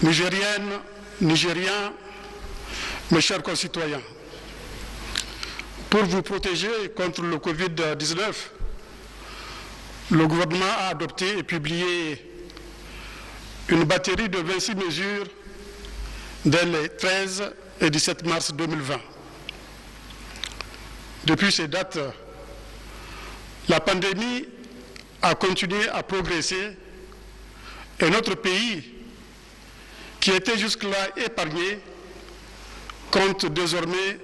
Nigériennes, Nigériens, mes chers concitoyens, pour vous protéger contre le Covid-19, le gouvernement a adopté et publié une batterie de 26 mesures dès les 13 et 17 mars 2020. Depuis ces dates, la pandémie a continué à progresser et notre pays, qui était jusque-là épargné, compte désormais,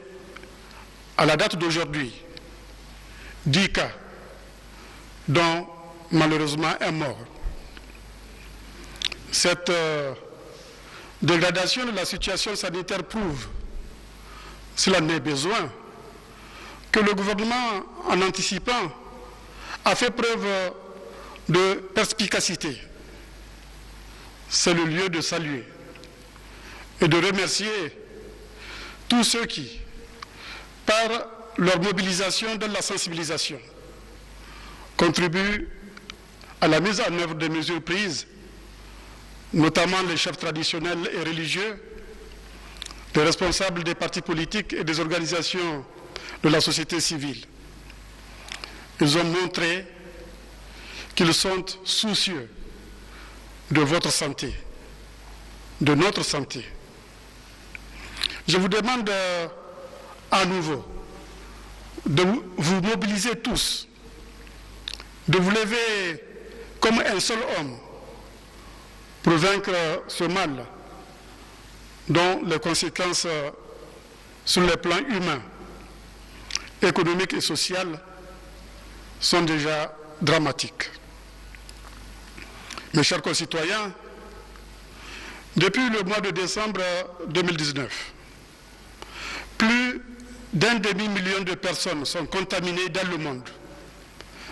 à la date d'aujourd'hui, 10 cas, dont malheureusement un mort. Cette dégradation de la situation sanitaire prouve, s'il en est besoin, que le gouvernement, en anticipant, a fait preuve de perspicacité. C'est le lieu de saluer et de remercier tous ceux qui, par leur mobilisation dans la sensibilisation, contribuent à la mise en œuvre des mesures prises, notamment les chefs traditionnels et religieux, les responsables des partis politiques et des organisations de la société civile. Ils ont montré qu'ils sont soucieux de votre santé, de notre santé. Je vous demande à nouveau de vous mobiliser tous, de vous lever comme un seul homme pour vaincre ce mal dont les conséquences sur le plan humain, économique et social sont déjà dramatiques. Mes chers concitoyens, depuis le mois de décembre 2019, plus d'1 demi-million de personnes sont contaminées dans le monde,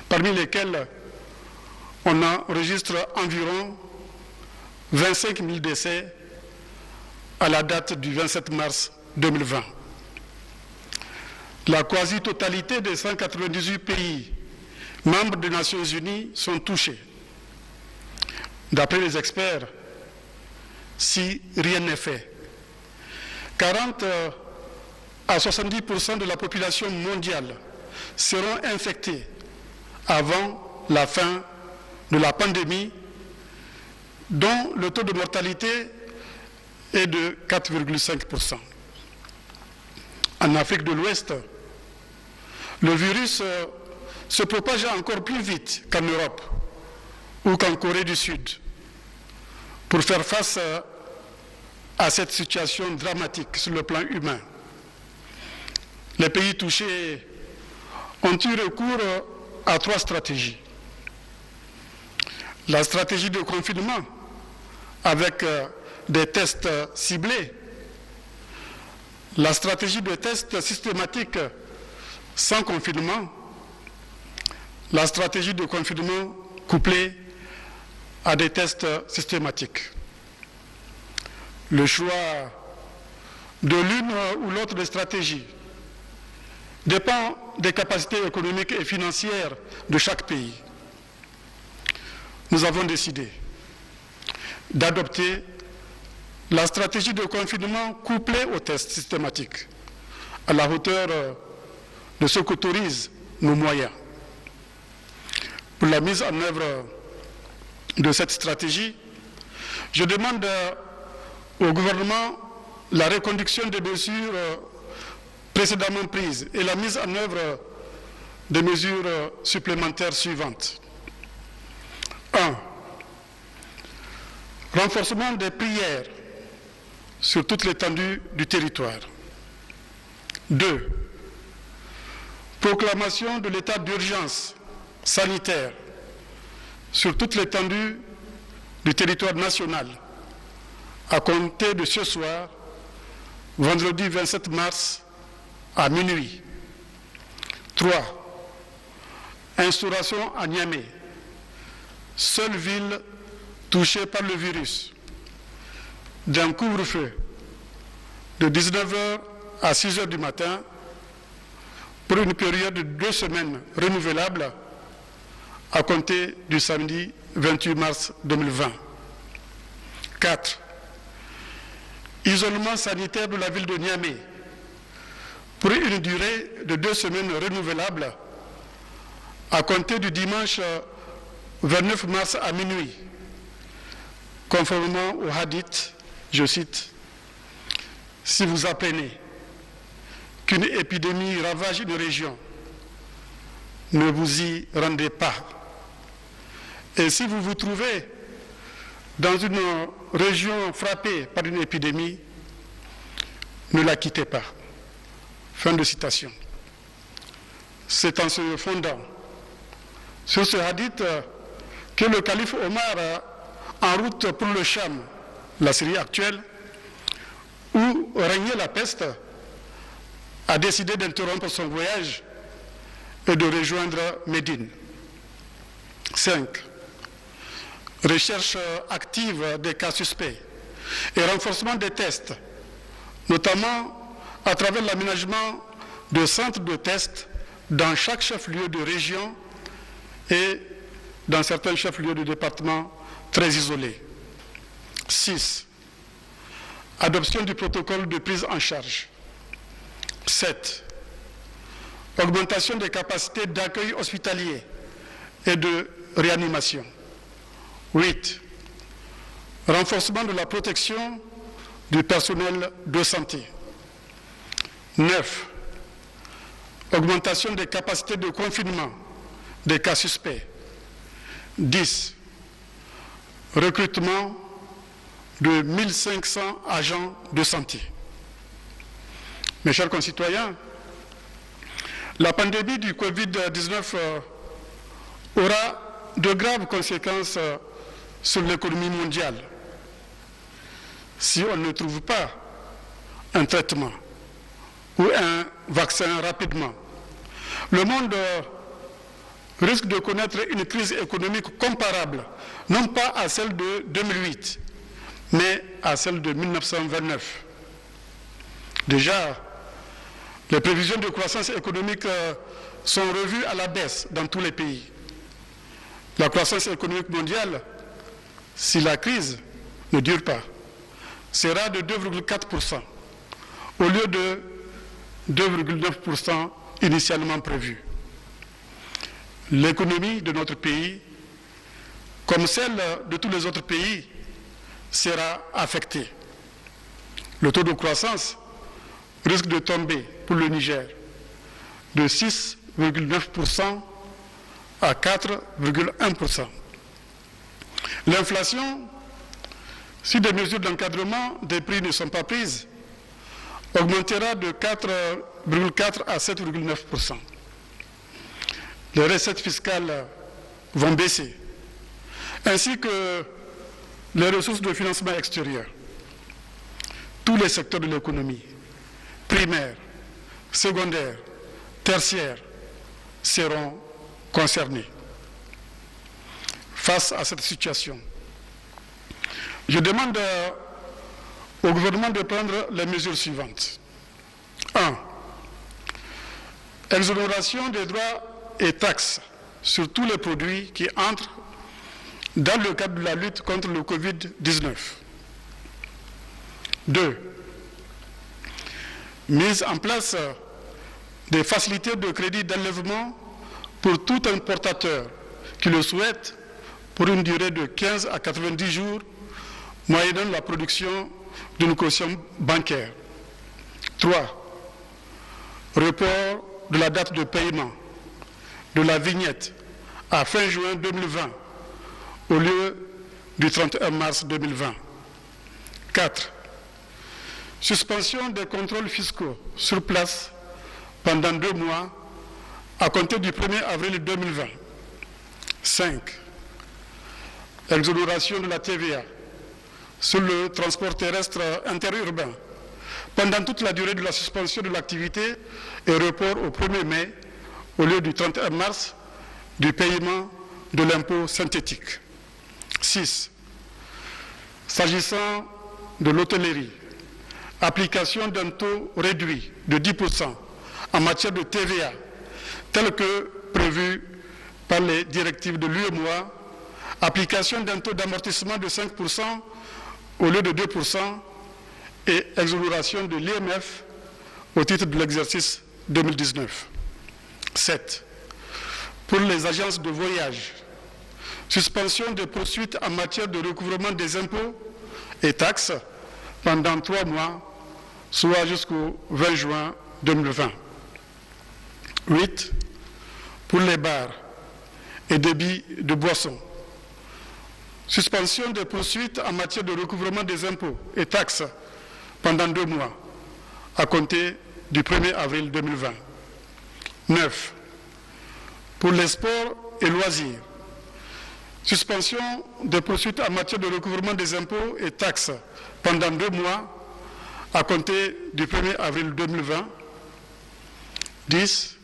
parmi lesquelles on enregistre environ 25 000 décès à la date du 27 mars 2020. La quasi-totalité des 198 pays membres des Nations Unies sont touchés. D'après les experts, si rien n'est fait, 40 à 70% de la population mondiale seront infectés avant la fin de la pandémie, dont le taux de mortalité est de 4,5%. En Afrique de l'Ouest, le virus se propage encore plus vite qu'en Europe ou qu'en Corée du Sud. Pour faire face à cette situation dramatique sur le plan humain, les pays touchés ont eu recours à 3 stratégies. La stratégie de confinement avec des tests ciblés, la stratégie de tests systématiques sans confinement, la stratégie de confinement couplée à des tests systématiques. Le choix de l'une ou l'autre des stratégies dépend des capacités économiques et financières de chaque pays. Nous avons décidé d'adopter la stratégie de confinement couplée aux tests systématiques, à la hauteur de ce qu'autorisent nos moyens. Pour la mise en œuvre de cette stratégie, je demande au gouvernement la reconduction des mesures précédemment prises et la mise en œuvre des mesures supplémentaires suivantes. 1. Renforcement des prières sur toute l'étendue du territoire. 2. Proclamation de l'état d'urgence sanitaire sur toute l'étendue du territoire national à compter de ce soir, vendredi 27 mars à minuit. 3. Instauration à Niamey, seule ville touchée par le virus, d'un couvre-feu de 19h à 6h du matin pour une période de 2 semaines renouvelable à compter du samedi 28 mars 2020. 4. isolement sanitaire de la ville de Niamey pour une durée de 2 semaines renouvelable à compter du dimanche 29 mars à minuit, conformément au hadith, je cite, « Si vous apprenez qu'une épidémie ravage une région, ne vous y rendez pas. Et si vous vous trouvez dans une région frappée par une épidémie, ne la quittez pas. » Fin de citation. C'est en se fondant sur ce hadith que le calife Omar, en route pour le Cham, la Syrie actuelle, où régnait la peste, a décidé d'interrompre son voyage et de rejoindre Médine. 5. Recherche active des cas suspects et renforcement des tests, notamment à travers l'aménagement de centres de tests dans chaque chef-lieu de région et dans certains chefs-lieux de département très isolés. 6. Adoption du protocole de prise en charge. 7. Augmentation des capacités d'accueil hospitalier et de réanimation. 8. Renforcement de la protection du personnel de santé. 9. Augmentation des capacités de confinement des cas suspects. 10. Recrutement de 1500 agents de santé. Mes chers concitoyens, la pandémie du Covid-19 aura de graves conséquences sur l'économie mondiale si on ne trouve pas un traitement ou un vaccin rapidement. Le monde risque de connaître une crise économique comparable, non pas à celle de 2008, mais à celle de 1929. Déjà, les prévisions de croissance économique sont revues à la baisse dans tous les pays. La croissance économique mondiale, si la crise ne dure pas, sera de 2,4% au lieu de 2,9% initialement prévu. L'économie de notre pays, comme celle de tous les autres pays, sera affectée. Le taux de croissance risque de tomber pour le Niger de 6,9% à 4,1%. L'inflation, si des mesures d'encadrement des prix ne sont pas prises, augmentera de 4,4 à 7,9%. Les recettes fiscales vont baisser, ainsi que les ressources de financement extérieur. Tous les secteurs de l'économie, primaire, secondaire, tertiaire, seront concernés. Face à cette situation, je demande au gouvernement de prendre les mesures suivantes. 1. Exonération des droits et taxes sur tous les produits qui entrent dans le cadre de la lutte contre le Covid-19. 2. Mise en place des facilités de crédit d'enlèvement pour tout importateur qui le souhaite pour une durée de 15 à 90 jours, moyennant la production d'une caution bancaire. 3. Report de la date de paiement de la vignette à fin juin 2020 au lieu du 31 mars 2020. 4. Suspension des contrôles fiscaux sur place pendant 2 mois à compter du 1er avril 2020. 5. Exonération de la TVA sur le transport terrestre interurbain pendant toute la durée de la suspension de l'activité et report au 1er mai au lieu du 31 mars du paiement de l'impôt synthétique. 6. S'agissant de l'hôtellerie, application d'un taux réduit de 10% en matière de TVA, tel que prévu par les directives de l'UEMOA, application d'un taux d'amortissement de 5% au lieu de 2%, et exonération de l'IMF au titre de l'exercice 2019. 7. Pour les agences de voyage, suspension des poursuites en matière de recouvrement des impôts et taxes pendant 3 mois, soit jusqu'au 20 juin 2020. 8. Pour les bars et débits de boissons, suspension des poursuites en matière de recouvrement des impôts et taxes pendant 2 mois, à compter du 1er avril 2020. 9. Pour les sports et loisirs, suspension des poursuites en matière de recouvrement des impôts et taxes pendant 2 mois, à compter du 1er avril 2020. 10.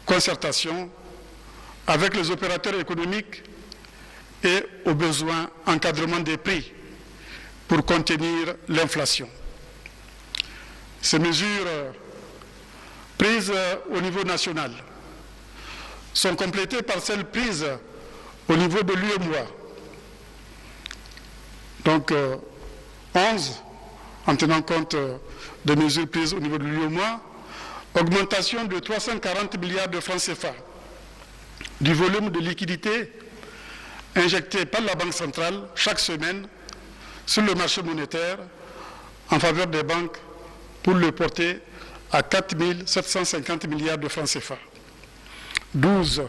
Concertation avec les opérateurs économiques et, au besoin, encadrement des prix pour contenir l'inflation. Ces mesures prises au niveau national sont complétées par celles prises au niveau de l'UEMOA. Donc, 11, en tenant compte des mesures prises au niveau de l'UEMOA, augmentation de 340 milliards de francs CFA du volume de liquidités injecté par la Banque centrale chaque semaine sur le marché monétaire en faveur des banques pour le porter à 4 750 milliards de francs CFA. 12.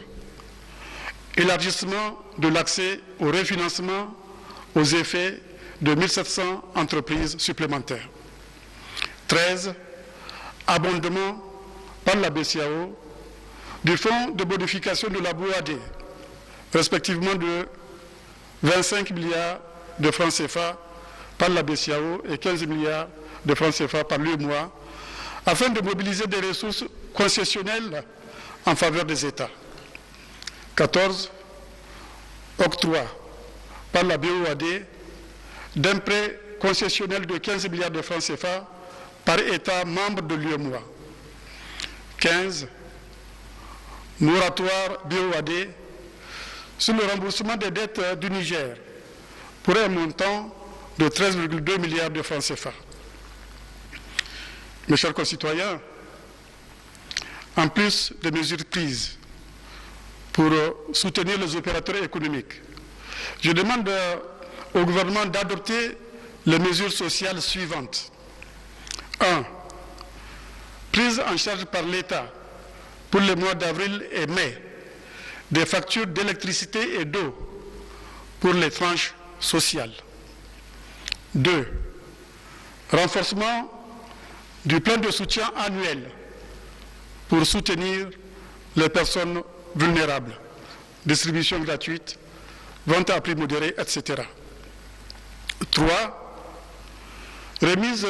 Élargissement de l'accès au refinancement aux effets de 1700 entreprises supplémentaires. 13. Abondement par la BCEAO du fonds de bonification de la BOAD, respectivement de 25 milliards de francs CFA par la BCEAO et 15 milliards de francs CFA par l'UEMOA, afin de mobiliser des ressources concessionnelles en faveur des États. 14. Octroi par la BOAD d'un prêt concessionnel de 15 milliards de francs CFA par État membre de l'UEMOA. 15. Moratoire BOAD sur le remboursement des dettes du Niger pour un montant de 13,2 milliards de francs CFA. Mes chers concitoyens, en plus des mesures prises pour soutenir les opérateurs économiques, je demande au gouvernement d'adopter les mesures sociales suivantes. 1. Prise en charge par l'État pour les mois d'avril et mai des factures d'électricité et d'eau pour les tranches sociales. 2. Renforcement du plan de soutien annuel pour soutenir les personnes vulnérables, distribution gratuite, vente à prix modéré, etc. 3. Remise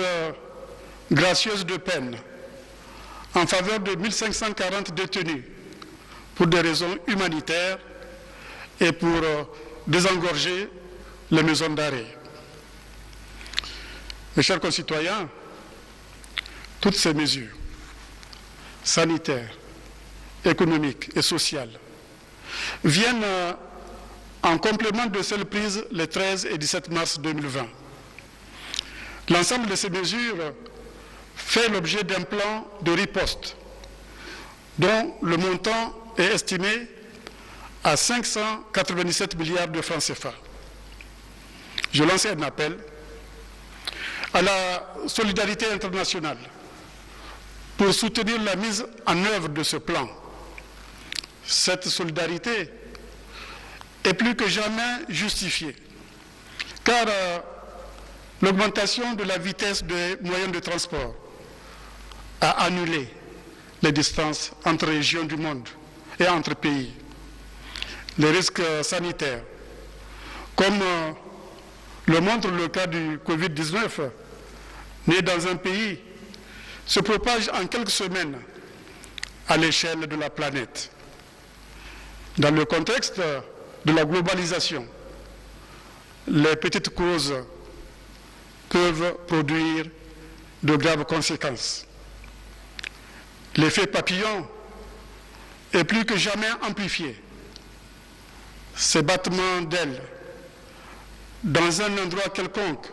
gracieuse de peine en faveur de 1540 détenus pour des raisons humanitaires et pour désengorger les maisons d'arrêt. Mes chers concitoyens, toutes ces mesures sanitaires, économiques et sociales viennent en complément de celles prises les 13 et 17 mars 2020. L'ensemble de ces mesures fait l'objet d'un plan de riposte dont le montant est estimé à 597 milliards de francs CFA. Je lance un appel à la solidarité internationale pour soutenir la mise en œuvre de ce plan. Cette solidarité est plus que jamais justifiée, car l'augmentation de la vitesse des moyens de transport a annulé les distances entre régions du monde et entre pays. Les risques sanitaires, comme le montre le cas du Covid-19, né dans un pays, se propage en quelques semaines à l'échelle de la planète. Dans le contexte de la globalisation, les petites causes peuvent produire de graves conséquences. L'effet papillon est plus que jamais amplifié. Ces battements d'ailes dans un endroit quelconque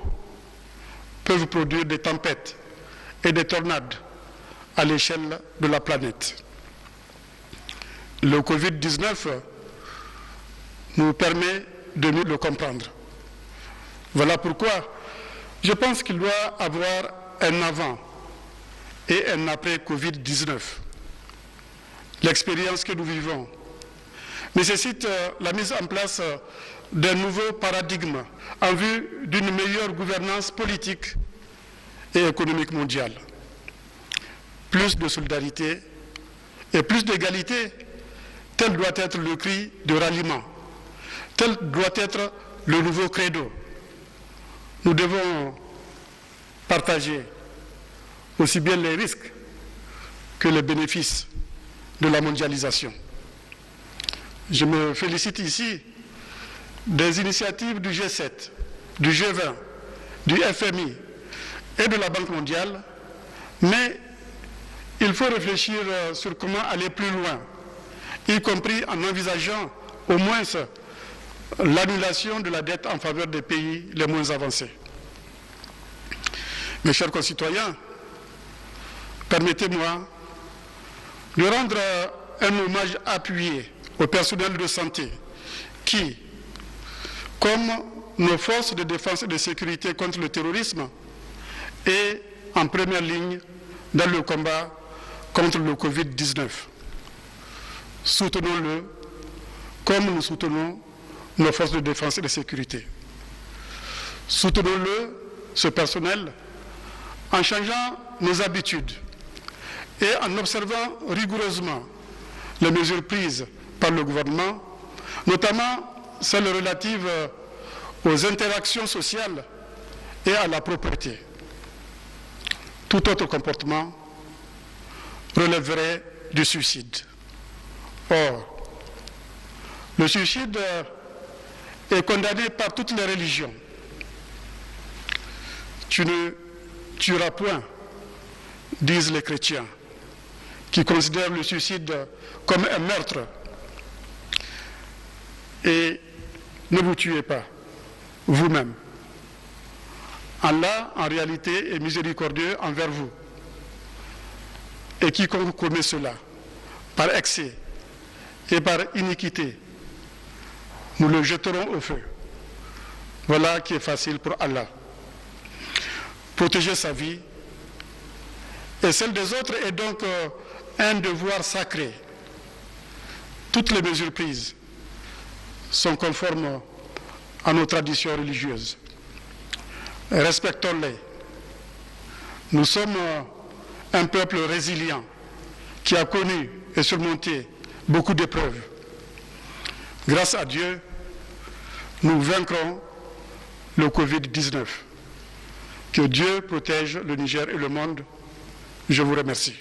peuvent produire des tempêtes et des tornades à l'échelle de la planète. Le Covid-19 nous permet de mieux le comprendre. Voilà pourquoi je pense qu'il doit avoir un avant et un après Covid-19. L'expérience que nous vivons nécessite la mise en place d'un nouveau paradigme en vue d'une meilleure gouvernance politique et économique mondiale. Plus de solidarité et plus d'égalité, tel doit être le cri de ralliement, tel doit être le nouveau credo. Nous devons partager aussi bien les risques que les bénéfices de la mondialisation. Je me félicite ici des initiatives du G7, du G20, du FMI et de la Banque mondiale, mais il faut réfléchir sur comment aller plus loin, y compris en envisageant au moins l'annulation de la dette en faveur des pays les moins avancés. Mes chers concitoyens, permettez-moi de rendre un hommage appuyé au personnel de santé qui, comme nos forces de défense et de sécurité contre le terrorisme, est en première ligne dans le combat contre le Covid-19. Soutenons-le comme nous soutenons nos forces de défense et de sécurité. Soutenons-le, ce personnel, en changeant nos habitudes et en observant rigoureusement les mesures prises par le gouvernement, notamment celles relatives aux interactions sociales et à la propreté. Tout autre comportement relèverait du suicide. Or, le suicide est condamné par toutes les religions. Tu ne tueras point, disent les chrétiens, qui considèrent le suicide comme un meurtre. Et ne vous tuez pas, vous-même. Allah, en réalité, est miséricordieux envers vous. Et quiconque commet cela, par excès et par iniquité, nous le jeterons au feu. Voilà qui est facile pour Allah. Protéger sa vie et celle des autres est donc un devoir sacré. Toutes les mesures prises sont conformes à nos traditions religieuses. Respectons-les. Nous sommes un peuple résilient qui a connu et surmonté beaucoup d'épreuves. Grâce à Dieu, nous vaincrons le Covid-19. Que Dieu protège le Niger et le monde. Je vous remercie.